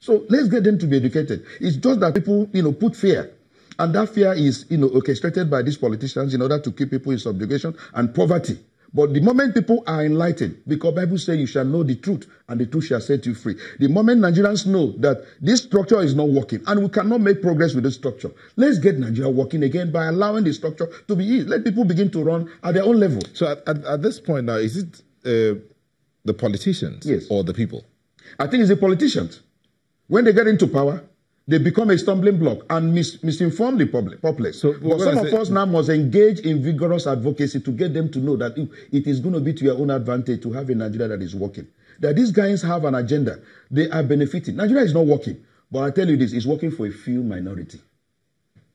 So let's get them to be educated. It's just that people, put fear. And that fear is, orchestrated by these politicians in order to keep people in subjugation and poverty. But the moment people are enlightened, because Bible says you shall know the truth, and the truth shall set you free. The moment Nigerians know that this structure is not working, and we cannot make progress with this structure, let's get Nigeria working again by allowing the structure to be easy. Let people begin to run at their own level. So at this point now, is it the politicians or the people? I think it's the politicians. When they get into power, they become a stumbling block and misinform the populace. So, but some of us now must engage in vigorous advocacy to get them to know that it is going to be to your own advantage to have a Nigeria that is working. That these guys have an agenda. They are benefiting. Nigeria is not working. But I tell you this, it's working for a few minority.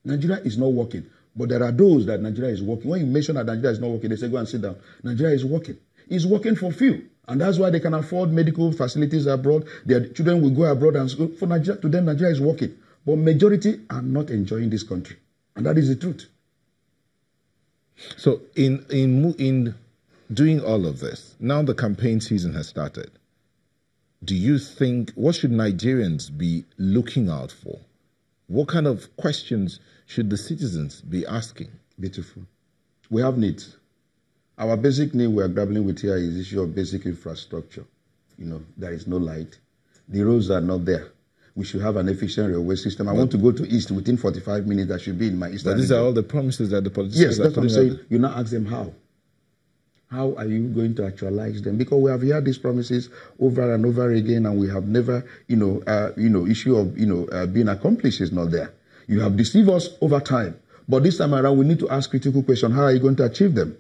Nigeria is not working. But there are those that Nigeria is working. When you mention that Nigeria is not working, they say, go and sit down. Nigeria is working. It's working for few. And that's why they can afford medical facilities abroad. Their children will go abroad and school. For Nigeria, to them, Nigeria is working. But majority are not enjoying this country. And that is the truth. So in doing all of this, now the campaign season has started. Do you think, what should Nigerians be looking out for? What kind of questions should the citizens be asking? Beautiful. We have needs. Our basic need we are grappling with here is the issue of basic infrastructure. There is no light. The roads are not there. We should have an efficient railway system. I want to go to East within 45 minutes. I should be in my Eastern. But these are all the promises that the politicians are that's what I'm saying. You now ask them how. How are you going to actualize them? Because we have heard these promises over and over again, and we have never, issue of, being accomplished is not there. You have deceived us over time. But this time around, we need to ask critical questions. How are you going to achieve them?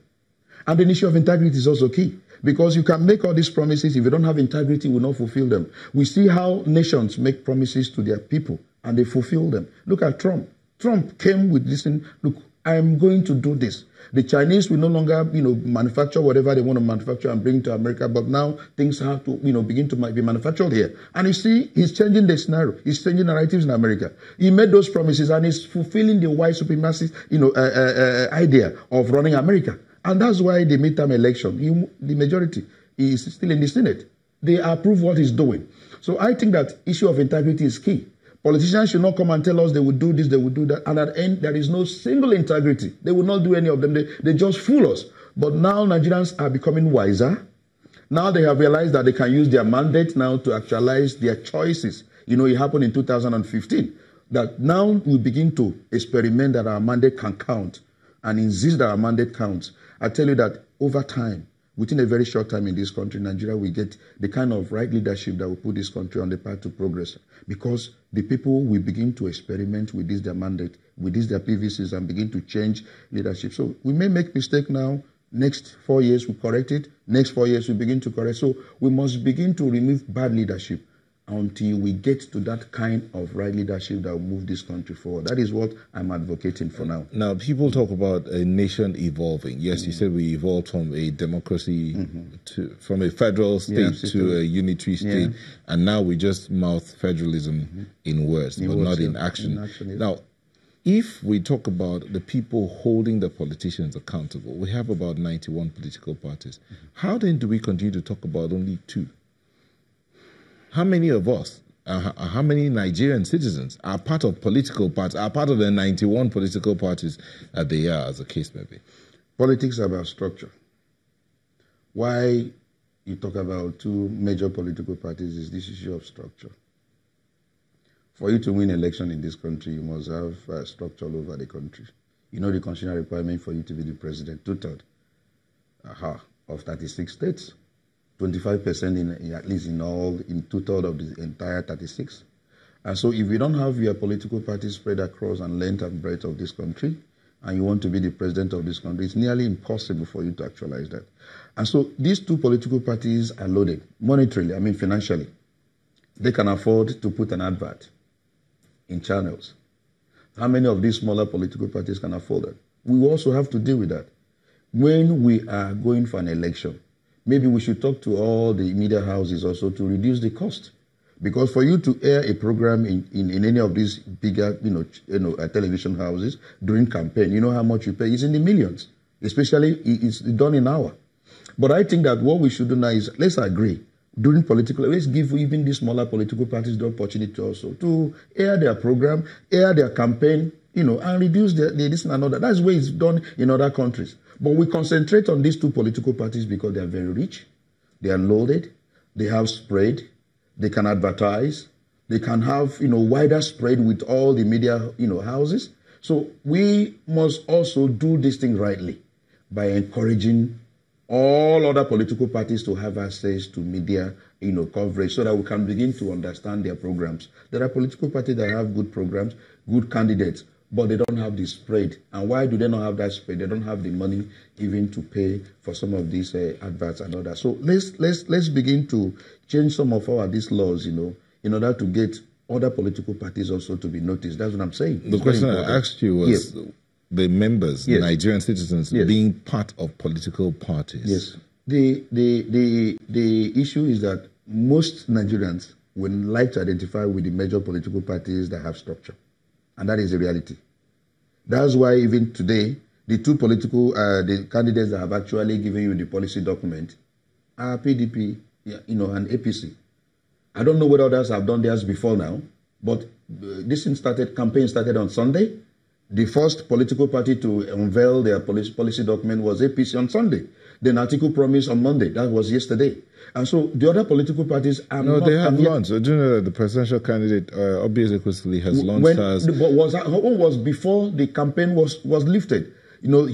And the issue of integrity is also key. Because you can make all these promises, if you don't have integrity, you will not fulfill them. We see how nations make promises to their people, and they fulfill them. Look at Trump. Trump came with this thing, look, I am going to do this. The Chinese will no longer, manufacture whatever they want to manufacture and bring to America, but now things have to, begin to be manufactured here. And you see, he's changing the scenario. He's changing narratives in America. He made those promises, and he's fulfilling the white supremacist, idea of running America. And that's why the midterm election, the majority is still in the Senate. They approve what he's doing. So I think that issue of integrity is key. Politicians should not come and tell us they will do this, they will do that. And at the end, there is no single integrity. They will not do any of them. They just fool us. But now Nigerians are becoming wiser. Now they have realized that they can use their mandate now to actualize their choices. It happened in 2015. That now we begin to experiment that our mandate can count and insist that our mandate counts. I tell you that over time, within a very short time in this country, Nigeria will get the kind of right leadership that will put this country on the path to progress. Because the people will begin to experiment with this their mandate, with this their PVCs, and begin to change leadership. So we may make mistake now. Next 4 years we correct it. Next 4 years we begin to correct. So we must begin to remove bad leadership until we get to that kind of right leadership that will move this country forward. That is what I'm advocating for now. Now, people talk about a nation evolving. Yes, you said we evolved from a democracy from a federal state to a unitary state, and now we just mouth federalism in words, but not in action. Now, if we talk about the people holding the politicians accountable, we have about 91 political parties. How then do we continue to talk about only 2? How many of us, how many Nigerian citizens are part of political parties, are part of the 91 political parties that they are, as the case may be? Politics are about structure. Why you talk about 2 major political parties is this issue of structure. For you to win election in this country, you must have structure all over the country. The constitutional requirement for you to be the president, 2/3 of 36 states. 25% at least in 2/3 of the entire 36. And so if you don't have your political party spread across and length and breadth of this country, and you want to be the president of this country, it's nearly impossible for you to actualize that. And so these 2 political parties are loaded, monetarily, financially. They can afford to put an advert in channels. How many of these smaller political parties can afford that? We also have to deal with that. When we are going for an election, maybe we should talk to all the media houses also to reduce the cost. Because for you to air a program in any of these bigger, television houses during campaign, you know how much you pay? It's in the millions. Especially, it's done in hour. But I think that what we should do now is, let's agree. during political, let's give even the smaller political parties the opportunity also to air their program, air their campaign, and reduce the this and another. That's the way it's done in other countries. But we concentrate on these two political parties because they are very rich, they are loaded, they have spread, they can advertise, they can have, wider spread with all the media, houses. So we must also do this thing rightly by encouraging all other political parties to have access to media, coverage so that we can begin to understand their programs. There are political parties that have good programs, good candidates, but they don't have the spread. And why do they not have that spread? They don't have the money even to pay for some of these adverts and others. So let's begin to change some of these laws, in order to get other political parties also to be noticed. That's what I'm saying. The question I asked you was the members, Nigerian citizens, being part of political parties. Yes. The issue is that most Nigerians would like to identify with the major political parties that have structure. And that is the reality. That's why even today, the two political, the candidates that have actually given you the policy document are PDP, and APC. I don't know whether others have done theirs before now, but this campaign started on Sunday. The first political party to unveil their policy document was APC on Sunday. Then Article Promise on Monday. That was yesterday. And so the other political parties are not... No, they have launched. Do you know that the presidential candidate, obviously, has launched hers? Was before the campaign was lifted.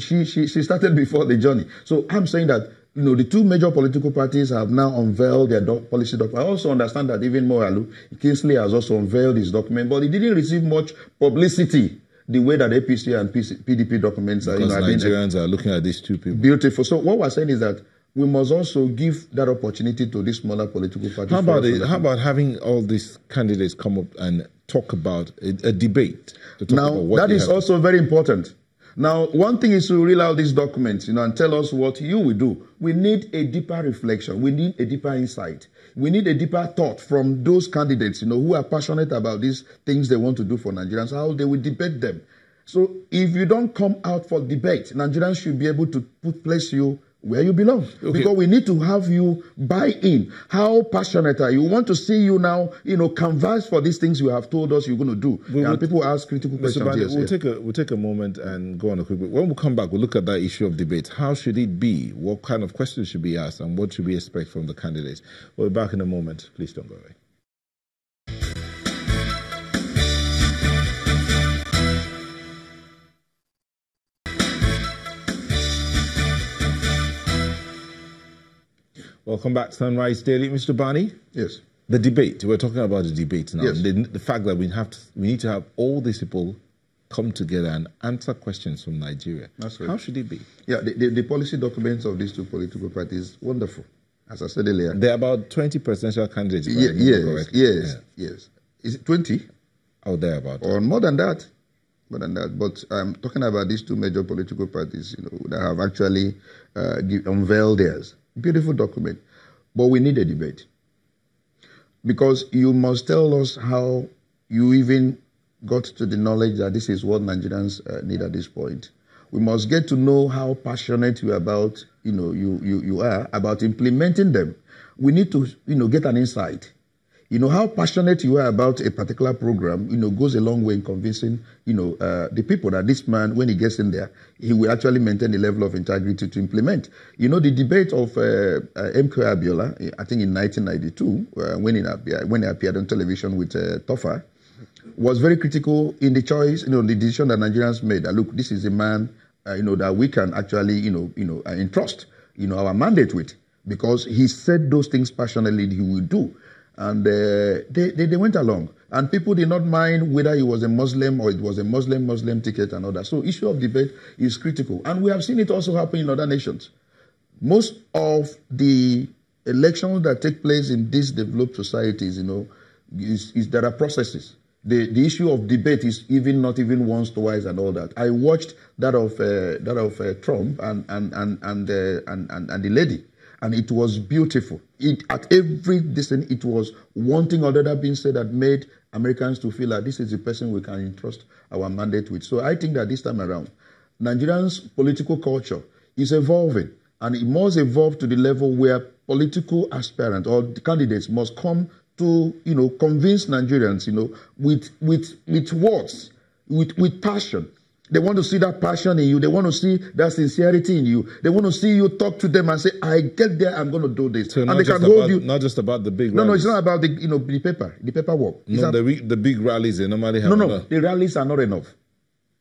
She started before the journey. So I'm saying that, the two major political parties have now unveiled their policy document. I also understand that even Moralu, Kingsley has also unveiled his document, but it didn't receive much publicity the way that APC and PDP documents are. Because Nigerians are looking at these two people. Beautiful. So what we're saying is that we must also give that opportunity to these smaller political parties. How about having all these candidates come up and talk about a debate? Now, that is also very important. Now, one thing is to reel out these documents, and tell us what you will do. We need a deeper reflection. We need a deeper insight. We need a deeper thought from those candidates, who are passionate about these things they want to do for Nigerians, how they will debate them. So if you don't come out for debate, Nigerians should be able to place you where you belong. Okay. Because we need to have you buy in. How passionate are you? We want to see you now, canvas for these things you have told us you're going to do. And people ask critical questions. Bani, we'll take a moment and go on a quick break. When we come back, we'll look at that issue of debate. How should it be? What kind of questions should be asked? And what should we expect from the candidates? We'll be back in a moment. Please don't go away. Welcome back to Sunrise Daily. Mr. Bani? Yes. The debate. We're talking about the debate now. Yes. The fact that we need to have all these people come together and answer questions from Nigeria. That's right. How should it be? Yeah, the policy documents of these two political parties, wonderful. As I said earlier. There are about 20 presidential candidates. Yes. Is it 20? Oh, thereabout. Or more than that. But I'm talking about these two major political parties, that have actually unveiled theirs. Beautiful document. But we need a debate. Because you must tell us how you even got to the knowledge that this is what Nigerians need at this point. We must get to know how passionate you are about, you are about implementing them. We need to, get an insight. How passionate you are about a particular program, goes a long way in convincing, the people that this man, when he gets in there, he will actually maintain the level of integrity to implement. The debate of M.K. Abiola, I think in 1992, when he appeared on television with Tofa, was very critical in the choice, the decision that Nigerians made. That, look, this is a man, that we can actually, entrust, our mandate with, because he said those things passionately he will do. And they went along. And people did not mind whether he was a Muslim or it was a Muslim ticket and all that. So issue of debate is critical. And we have seen it also happen in other nations. Most of the elections that take place in these developed societies, there are processes. The issue of debate is not even once, twice, and all that. I watched that of Trump and the lady. And it was beautiful. At every distance, it was one thing or the other being said that made Americans to feel like this is the person we can entrust our mandate with. So I think that this time around, Nigerians' political culture is evolving. And it must evolve to the level where political aspirants or candidates must come to, convince Nigerians, with words, with passion. They want to see that passion in you. They want to see that sincerity in you. They want to see you talk to them and say, I get there, I'm going to do this. So and they can hold you. Not just about the big rallies. No, it's not about the paperwork. No, the big rallies, they normally have. No, the rallies are not enough.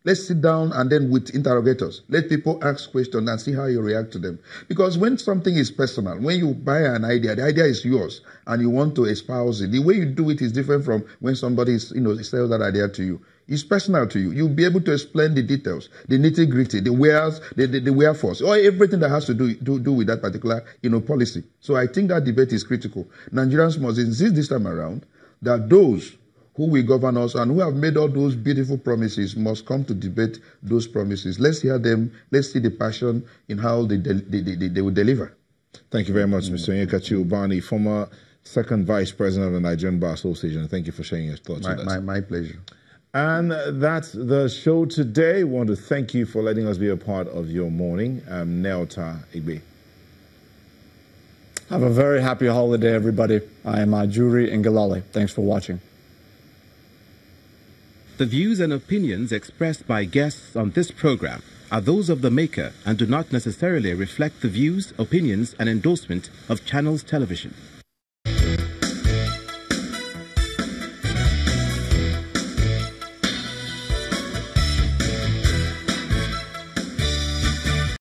Let's sit down and then with interrogators, let people ask questions and see how you react to them. Because when something is personal, when you buy an idea, the idea is yours and you want to espouse it. The way you do it is different from when somebody sells that idea to you. It's personal to you. You'll be able to explain the details, the nitty-gritty, the wheres, the wherefores, or everything that has to do with that particular policy. So I think that debate is critical. Nigerians must insist this time around that those who will govern us and who have made all those beautiful promises must come to debate those promises. Let's hear them. Let's see the passion in how they will deliver. Thank you very much, Mr. Onyekachi Ubani, former second vice president of the Nigerian Bar Association. Thank you for sharing your thoughts with us. My pleasure. And that's the show today. I want to thank you for letting us be a part of your morning. I'm Neota Igbe. Have a very happy holiday, everybody. I am Ajuri Ngalale. Thanks for watching. The views and opinions expressed by guests on this program are those of the maker and do not necessarily reflect the views, opinions, and endorsement of Channels Television.